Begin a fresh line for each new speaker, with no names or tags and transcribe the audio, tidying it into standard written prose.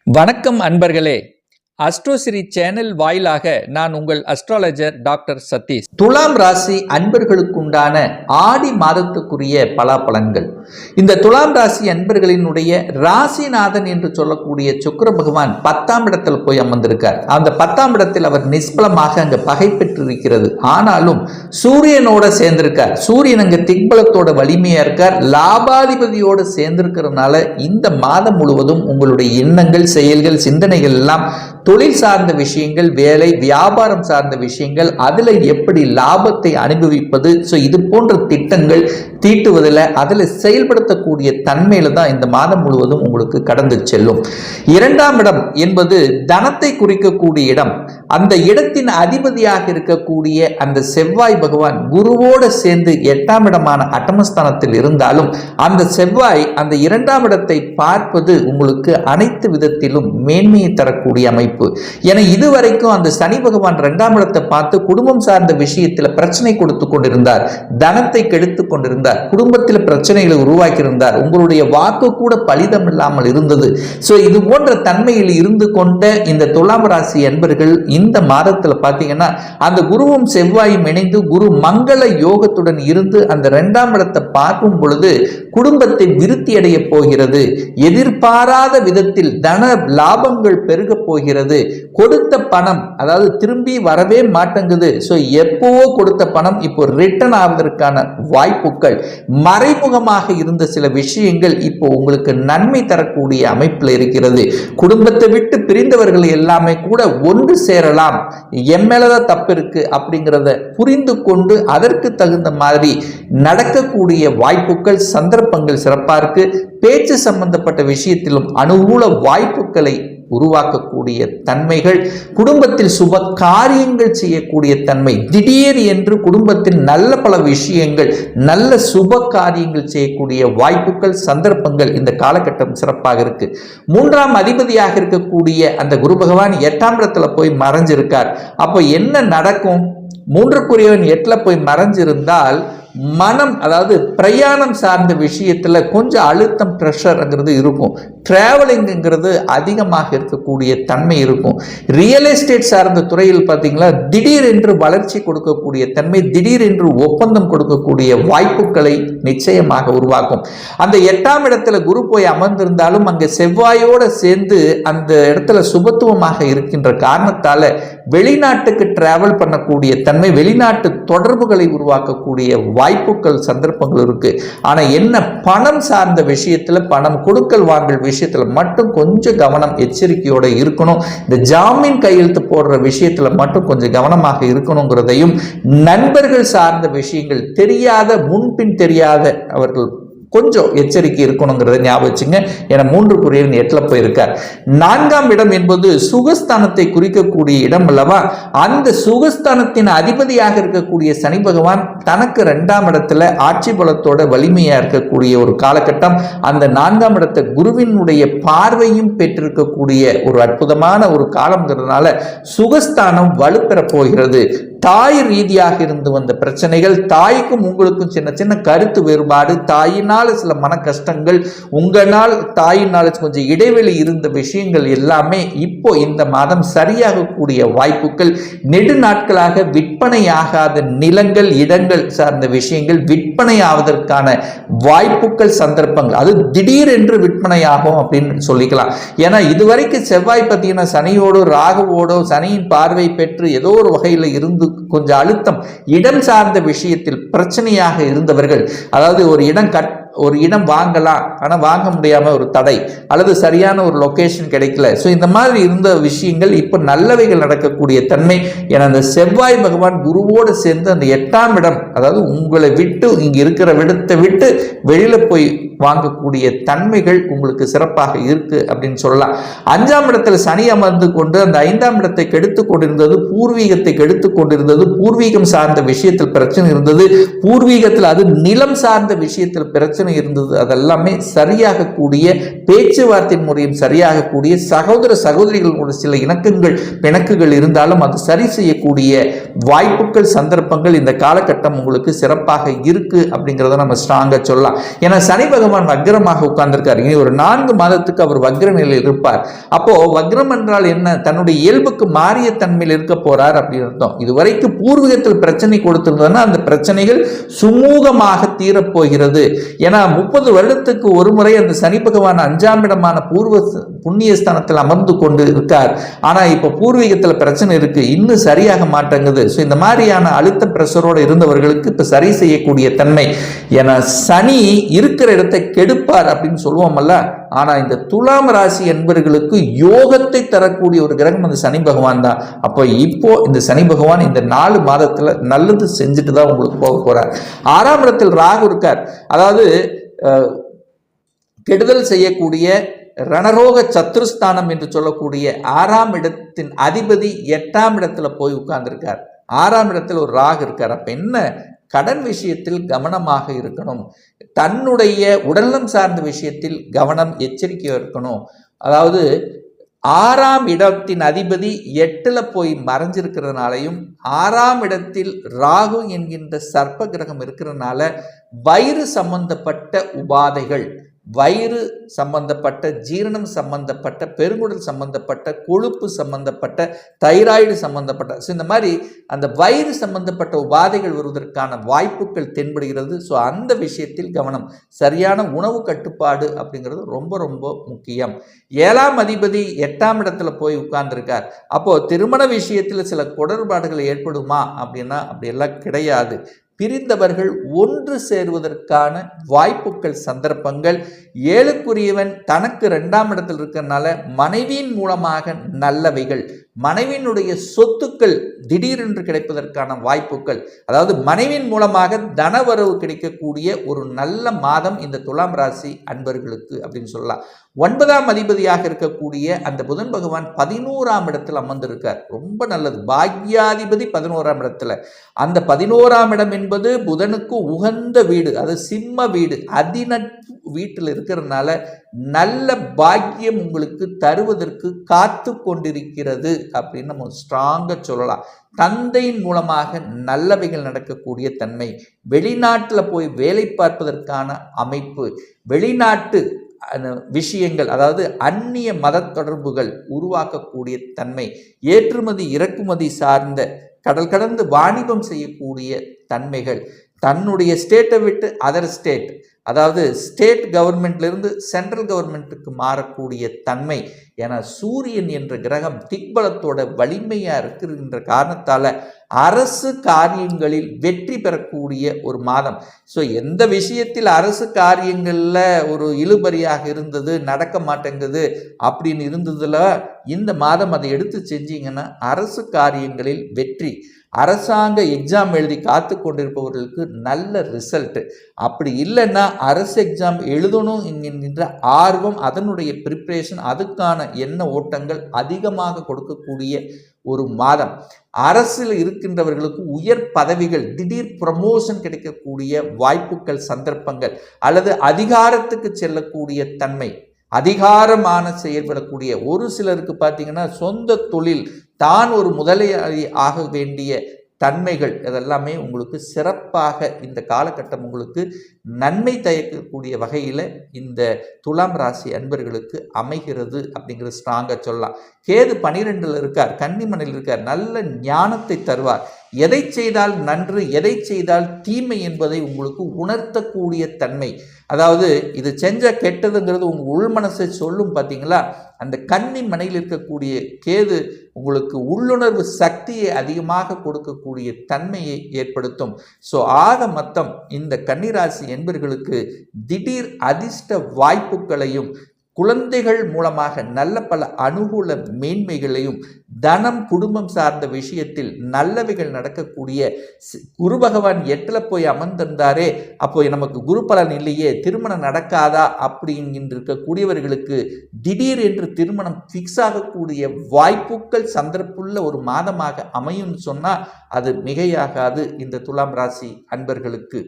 வணக்கம் அன்பர்களே. அஸ்ட்ரோசிரி சேனல் வாயிலாக நான் உங்கள் அஸ்ட்ராலஜர் டாக்டர் சதீஷ். துலாம் ராசி அன்பர்களுக்குண்டான ஆடி மாதத்துக்குரிய பலாபலன்கள். இந்த துலாம் ராசி அன்பர்களினுடைய ராசிநாதன் என்று சொல்லக்கூடிய சுக்கிர பகவான் 10ஆம் இடத்தில் போய் அமர்ந்திருக்கார். அந்த 10ஆம் இடத்தில் அவர் நிஷ்பலமாக அங்கு பகை பெற்றிருக்கிறது. ஆனாலும் சூரியனோட சேர்ந்திருக்கார். சூரியன் அங்கு திக்பலத்தோட வலிமையா இருக்கார். லாபாதிபதியோடு சேர்ந்திருக்கிறதுனால இந்த மாதம் முழுவதும் உங்களுடைய எண்ணங்கள், செயல்கள், சிந்தனைகள் எல்லாம் தொழில் சார்ந்த விஷயங்கள், வேலை, வியாபாரம் சார்ந்த விஷயங்கள், அதுல எப்படி லாபத்தை அனுபவிப்பது, இது போன்ற திட்டங்கள் தீட்டுவதில் அதில் செயல்படுத்தக்கூடிய தன்மையில தான் இந்த மாதம் முழுவதும் உங்களுக்கு கடந்து செல்லும். 2ஆம் இடம் என்பது தனத்தை குறிக்கக்கூடிய இடம். அந்த இடத்தின் அதிபதியாக இருக்கக்கூடிய அந்த செவ்வாய் பகவான் குருவோடு சேர்ந்து 8ஆம் இடமான அட்டமஸ்தானத்தில் இருந்தாலும் அந்த செவ்வாய் அந்த 2ஆம் இடத்தை பார்ப்பது உங்களுக்கு அனைத்து விதத்திலும் மேன்மையை தரக்கூடிய அமைப்பு. என இதுவரைக்கும் அந்த சனி பகவான் 2ஆம் இடத்தை பார்த்து குடும்பம் சார்ந்த விஷயத்தில் பிரச்சனை கொடுத்து கொண்டிருந்தார், தனத்தை கெடுத்து கொண்டிருந்தார், குடும்பத்தில் பிரச்சனைகளை உருவாக்கி இருந்தார், உங்களுடைய வாக்கு கூட பலிதம் இல்லாமல் இருந்தது. இது போன்ற தன்மையில் இருந்து கொண்ட இந்த துலாம் ராசி என்பர்கள் இந்த மாதத்தில் பார்த்தீங்கன்னா அந்த குருவும் செவ்வாயும் இணைந்து குரு மங்கள யோகத்துடன் இருந்து அந்த 2ஆம் இடத்தை பார்க்கும் பொழுது குடும்பத்தை விருத்தி அடைய போகிறது. எதிர்பாராத விதத்தில் தன லாபங்கள் பெருக போகிறது. கொடுத்த பணம் அதாவது திரும்பி வரவே மாட்டேங்குது. எப்பவோ கொடுத்த பணம் இப்போ ரிட்டர்ன் ஆவதற்கான வாய்ப்புகள், மறைமுகமாக இருந்த சில விஷயங்கள் இப்போ உங்களுக்கு நன்மை தரக்கூடிய அமைப்பில் இருக்கிறது. குடும்பத்தை விட்டு பிரிந்தவர்கள் எல்லாமே கூட ஒன்று சேரலாம். என் மேலதான் தப்பு இருக்கு அப்படிங்கிறத புரிந்து கொண்டு அதற்கு தகுந்த மாதிரி நடக்கக்கூடிய வாய்ப்புகள், சந்தர்ப்பங்கள் சிறப்பா இருக்கு. பேச்சு சம்பந்தப்பட்ட விஷயத்திலும் அனுகூல வாய்ப்புகளை உருவாக்கக்கூடிய தன்மைகள், குடும்பத்தில் சுப காரியங்கள் செய்யக்கூடிய தன்மை, திடீர் என்று குடும்பத்தில் நல்ல பல விஷயங்கள், நல்ல சுப காரியங்கள் செய்யக்கூடிய வாய்ப்புகள், சந்தர்ப்பங்கள் இந்த காலகட்டம் சிறப்பாக இருக்கு. 3ஆம் அதிபதியாக இருக்கக்கூடிய அந்த குரு பகவான் 8ஆம் இடத்துல போய் மறைஞ்சிருக்கார். அப்போ என்ன நடக்கும்? 3க்குரியவன் 8ல போய் மறைஞ்சிருந்தால் மனம், அதாவது பிரயாணம் சார்ந்த விஷயத்துல கொஞ்சம் அழுத்தம், பிரஷர்ங்கிறது இருக்கும். டிராவலிங்கிறது அதிகமாக இருக்கக்கூடிய தன்மை இருக்கும். ரியல் எஸ்டேட் சார்ந்த துறையில் பார்த்தீங்களா, திடீர் என்று வளர்ச்சி கொடுக்கக்கூடிய தன்மை, திடீர் என்று ஒப்பந்தம் கொடுக்கக்கூடிய வாய்ப்புகளை நிச்சயமாக உருவாக்கும். அந்த 8ஆம் இடத்துல குரு போய் அமர்ந்திருந்தாலும் அங்கே செவ்வாயோடு சேர்ந்து அந்த இடத்துல சுபத்துவமாக இருக்கின்ற காரணத்தால வெளிநாட்டுக்கு டிராவல் பண்ணக்கூடிய தன்மை, வெளிநாட்டு தொடர்புகளை உருவாக்கக்கூடிய வாய்ப்புகள், சந்தர்ப்பங்கள் இருக்கு. ஆனா என்ன, பணம் சார்ந்த விஷயத்துல, பணம் கொடுக்கல் வாங்கல் விஷயத்துல மட்டும் கொஞ்சம் கவனம், எச்சரிக்கையோட இருக்கணும். இந்த ஜாமீன் கையெழுத்து போடுற விஷயத்துல மட்டும் கொஞ்சம் கவனமாக இருக்கணுங்கிறதையும், நண்பர்கள் சார்ந்த விஷயங்கள், தெரியாத முன்பின் தெரியாத அவர்கள் கொஞ்சம் எச்சரிக்கை இருக்கணுங்கிறத ஞாபகம் வச்சுங்க. என 3க்குரியவன் 8ல போயிருக்கார். 4ஆம் இடம் என்பது சுகஸ்தானத்தை குறிக்கக்கூடிய இடம் அல்லவா? அந்த சுகஸ்தானத்தின் அதிபதியாக இருக்கக்கூடிய சனி பகவான் தனக்கு 2ஆம் இடத்துல ஆட்சி பலத்தோட வலிமையா இருக்கக்கூடிய ஒரு காலகட்டம். அந்த 4ஆம் இடத்தை குருவினுடைய பார்வையும் பெற்றிருக்கக்கூடிய ஒரு அற்புதமான ஒரு காலம்ங்கிறதுனால சுகஸ்தானம் வலுப்பெற போகிறது. தாய் ரீதியாக இருந்து வந்த பிரச்சனைகள், தாய்க்கும் உங்களுக்கும் சின்ன சின்ன கருத்து வேறுபாடு, தாயினால் சில மன கஷ்டங்கள், உங்களால் தாயினால் கொஞ்சம் இடைவெளி இருந்த விஷயங்கள் எல்லாமே இப்போ இந்த மாதம் சரியாகக்கூடிய வாய்ப்புகள், நெடு நாட்களாக விற்பனையாகாத நிலங்கள், இடங்கள் சார்ந்த விஷயங்கள் விற்பனை ஆவதற்கான வாய்ப்புகள், சந்தர்ப்பங்கள், அது திடீர் என்று விற்பனையாகும் அப்படின்னு சொல்லிக்கலாம். ஏன்னா இதுவரைக்கும் செவ்வாய் பார்த்தீங்கன்னா சனியோடோ ராகுவோடோ சனியின் பார்வை பெற்று ஏதோ ஒரு வகையில் இருந்து கொஞ்சம் அழுத்தம், இடம் சார்ந்த விஷயத்தில் பிரச்சனையாக இருந்தவர்கள், அதாவது ஒரு இடம் வாங்கலாம் ஆனால் வாங்க முடியாம ஒரு தடை, அல்லது சரியான ஒரு லொகேஷன் கிடைக்கல, இந்த மாதிரி இருந்த விஷயங்கள் இப்போ நல்லவைகள் நடக்கக்கூடிய தன்மை. என அந்த செவ்வாய் பகவான் குருவோடு சேர்ந்து அந்த 8ஆம் இடம், அதாவது உங்களை விட்டு இங்க இருக்கிற இடத்தை விட்டு வெளியில போய் வாங்கக்கூடிய தன்மைகள் உங்களுக்கு சிறப்பாக இருக்கு அப்படின்னு சொல்லலாம். 5ஆம் இடத்துல சனி அமர்ந்து கொண்டு அந்த 5ஆம் இடத்தை கெடுத்து கொண்டிருந்தது, பூர்வீகத்தை கெடுத்து கொண்டிருந்தது, பூர்வீகம் சார்ந்த விஷயத்தில் பிரச்சனை இருந்தது, பூர்வீகத்தில் அது நிலம் சார்ந்த விஷயத்தில் பிரச்சனை பிரச்சனை இருந்தது அதெல்லாமே சரியாகக்கூடிய, பேச்சுவார்த்தை முறையும் சரியாகக்கூடிய, சகோதரிகளோட சில இணக்கங்கள் பிணக்குகள் இருந்தாலும் அது சரி செய்யக்கூடிய வாய்ப்புகள் சந்தர்ப்பங்கள் இந்த காலகட்டம் உங்களுக்கு சிறப்பாக இருக்கு அப்படிங்கிறத நம்ம ஸ்ட்ராங்கா சொல்லலாம். ஏன்னா சனி பகவான் வக்ரமாக உட்கார்ந்திருக்காரு. இனி ஒரு 4 மாதத்துக்கு அவர் வக்ர நிலையில் இருப்பார். அப்போ வக்ரம் என்றால் என்ன? தன்னுடைய இயல்புக்கு மாறிய தன்மையில் இருக்க போறார் அப்படின்னு அர்த்தம். இதுவரைக்கும் பூர்வீகத்தில் பிரச்சனை கொடுத்திருந்ததுன்னா அந்த பிரச்சனைகள் சுமூகமாக தீரப்போகிறது. ஏன்னா 30 வருடத்துக்கு ஒரு முறை அந்த சனி பகவான் 5ஆம் இடமான பூர்வ புண்ணிய ஸ்தானத்தில் அமர்ந்து கொண்டு இருக்கார். ஆனா இப்ப பூர்வீகத்தில் பிரச்சனை இருக்கு, இன்னும் சரியாக மாட்டேங்குது. ஸோ இந்த மாதிரியான அழுத்த பிரஷரோடு இருந்தவர்களுக்கு இப்ப சரி செய்யக்கூடிய தன்மை. ஏன்னா சனி இருக்கிற இடத்தை கெடுப்பார் அப்படின்னு சொல்லுவோம்ல. ஆனா இந்த துலாம் ராசி என்பவர்களுக்கு யோகத்தை தரக்கூடிய ஒரு கிரகம் அந்த சனி பகவான் தான். அப்போ இப்போ இந்த சனி பகவான் இந்த 4 மாதத்துல நல்லது செஞ்சுட்டு தான் உங்களுக்கு போக போறார். 6ஆம் இடத்தில் ராகு இருக்கார். அதாவது கெடுதல் செய்யக்கூடிய ரணரோக சத்துருஸ்தானம் என்று சொல்லக்கூடிய 6ஆம் இடத்தின் அதிபதி 8ஆம் இடத்துல போய் உட்கார்ந்துருக்கார். 6ஆம் இடத்துல ஒரு ராகு இருக்கார். அப்ப என்ன? கடன் விஷயத்தில் கவனமாக இருக்கணும். தன்னுடைய உடல்நலம் சார்ந்த விஷயத்தில் கவனம், எச்சரிக்கையாக இருக்கணும். அதாவது 6ஆம் இடத்தின் அதிபதி 8ல போய் மறைஞ்சிருக்கிறதுனாலையும் 6ஆம் இடத்தில் ராகு என்கின்ற சர்ப்ப கிரகம் இருக்கிறதுனால வயிறு சம்பந்தப்பட்ட உபாதைகள், வயிறு சம்பந்தப்பட்ட, ஜீரணம் சம்பந்தப்பட்ட, பெருங்குடல் சம்பந்தப்பட்ட, கொழுப்பு சம்பந்தப்பட்ட, தைராய்டு சம்பந்தப்பட்ட, இந்த மாதிரி அந்த வயிறு சம்பந்தப்பட்ட உபாதைகள் வருவதற்கான வாய்ப்புகள் தென்படுகிறது. ஸோ அந்த விஷயத்தில் கவனம், சரியான உணவு கட்டுப்பாடு அப்படிங்கிறது ரொம்ப ரொம்ப முக்கியம். 7ஆம் அதிபதி 8ஆம் இடத்துல போய் உட்கார்ந்துருக்கார். அப்போ திருமண விஷயத்தில் சில குடர்பாடுகள் ஏற்படுமா அப்படின்னா அப்படியெல்லாம் கிடையாது. பிரிந்தவர்கள் ஒன்று சேருவதற்கான வாய்ப்புகள் சந்தர்ப்பங்கள். 7க்குரியவன் தனக்கு 2ஆம் இடத்தில் இருக்கிறதுனால மனைவியின் மூலமாக நல்லவைகள், மனைவியினுடைய சொத்துக்கள் திடீரென்று கிடைப்பதற்கான வாய்ப்புகள், அதாவது மனைவியின் மூலமாக தனவரவு கிடைக்கக்கூடிய ஒரு நல்ல மாதம் இந்த துலாம் ராசி அன்பர்களுக்கு அப்படின்னு சொல்லலாம். 9ஆம் அதிபதியாக இருக்கக்கூடிய அந்த புதன் பகவான் 11ஆம் இடத்தில் அமர்ந்திருக்கார். ரொம்ப நல்லது. பாக்யாதிபதி 11ஆம் இடத்துல. அந்த 11ஆம் இடம் என்பது புதனுக்கு உகந்த வீடு, அது சிம்ம வீடு, அதிநட்பு வீட்டில் இருக்கிறதுனால நல்ல பாக்கியம் உங்களுக்கு தருவதற்கு காத்து கொண்டிருக்கிறது அப்படின்னு நம்ம ஸ்ட்ராங்கா சொல்லலாம். தந்தையின் மூலமாக நல்லவைகள் நடக்கக்கூடிய தன்மை, வெளிநாட்டில் போய் வேலை பார்ப்பதற்கான அமைப்பு, வெளிநாட்டு விஷயங்கள், அதாவது அந்நிய மத தொடர்புகள் உருவாக்கக்கூடிய தன்மை, ஏற்றுமதி இறக்குமதி சார்ந்த கடல் கடந்து வாணிபம் செய்யக்கூடிய தன்மைகள், தன்னுடைய ஸ்டேட்டை விட்டு அதர் ஸ்டேட், அதாவது ஸ்டேட் கவர்மெண்ட்லேருந்து சென்ட்ரல் கவர்மெண்ட்டுக்கு மாறக்கூடிய தன்மை. ஏன்னா சூரியன் என்ற கிரகம் திக்பலத்தோட வலிமையாக இருக்கின்ற காரணத்தால் அரசு காரியங்களில் வெற்றி பெறக்கூடிய ஒரு மாதம். ஸோ எந்த விஷயத்தில் அரசு காரியங்களில் ஒரு இழுபறியாக இருந்தது, நடக்க மாட்டேங்குது அப்படின்னு இருந்ததில் இந்த மாதம் அதை எடுத்து செஞ்சீங்கன்னா அரசு காரியங்களில் வெற்றி. அரசாங்க எக்ஸாம் எழுதி காத்து கொண்டிருப்பவர்களுக்கு நல்ல ரிசல்ட். அப்படி இல்லைன்னா அரசு எக்ஸாம் எழுதணும் என்கின்ற ஆர்வம், அதனுடைய ப்ரிப்ரேஷன், அதுக்கான எண்ண ஓட்டங்கள் அதிகமாக கொடுக்கக்கூடிய ஒரு மாதம். அரசில் இருக்கின்றவர்களுக்கு உயர் பதவிகள், திடீர் ப்ரமோஷன் கிடைக்கக்கூடிய வாய்ப்புகள் சந்தர்ப்பங்கள், அல்லது அதிகாரத்துக்கு செல்லக்கூடிய தன்மை, அதிகாரமான செயல்படக்கூடிய ஒரு சிலருக்கு பார்த்தீங்கன்னா சொந்த தொழில், தான் ஒரு முதலாளி ஆக வேண்டிய தன்மைகள், இதெல்லாமே உங்களுக்கு சிறப்பாக இந்த காலகட்டம் உங்களுக்கு நன்மை தயக்கக்கூடிய வகையில் இந்த துலாம் ராசி அன்பர்களுக்கு அமைகிறது அப்படிங்கிறது ஸ்ட்ராங்காக சொல்லலாம். கேது 12ல் இருக்கார், கன்னிமனையில் இருக்கார், நல்ல ஞானத்தை தருவார். எதை செய்தால் நன்று, எதை செய்தால் தீமை என்பதை உங்களுக்கு உணர்த்தக்கூடிய தன்மை. அதாவது இது செஞ்ச கெட்டதுங்கிறது உங்கள் உள் மனசை சொல்லும் பார்த்தீங்களா. அந்த கன்னி மனையில் இருக்கக்கூடிய கேது உங்களுக்கு உள்ளுணர்வு சக்தியை அதிகமாக கொடுக்கக்கூடிய தன்மையை ஏற்படுத்தும். ஸோ ஆக மொத்தம் இந்த கன்னிராசி என்பர்களுக்கு திடீர் அதிர்ஷ்ட வாய்ப்புகளையும், குழந்தைகள் மூலமாக நல்ல பல அனுகூல மேன்மைகளையும், தனம் குடும்பம் சார்ந்த விஷயத்தில் நல்லவைகள் நடக்கக்கூடிய, குரு பகவான் 8ல் போய் அமர்ந்திருந்தாரே, அப்போ நமக்கு குரு பலன் இல்லையே, திருமணம் நடக்காதா அப்படிங்கின்ற இருக்கக்கூடியவர்களுக்கு திடீர் என்று திருமணம் ஃபிக்ஸ் ஆகக்கூடிய வாய்ப்புகள் சந்தர்ப்புள்ள ஒரு மாதமாக அமையும் சொன்னால் அது மிகையாகாது இந்த துலாம் ராசி அன்பர்களுக்கு.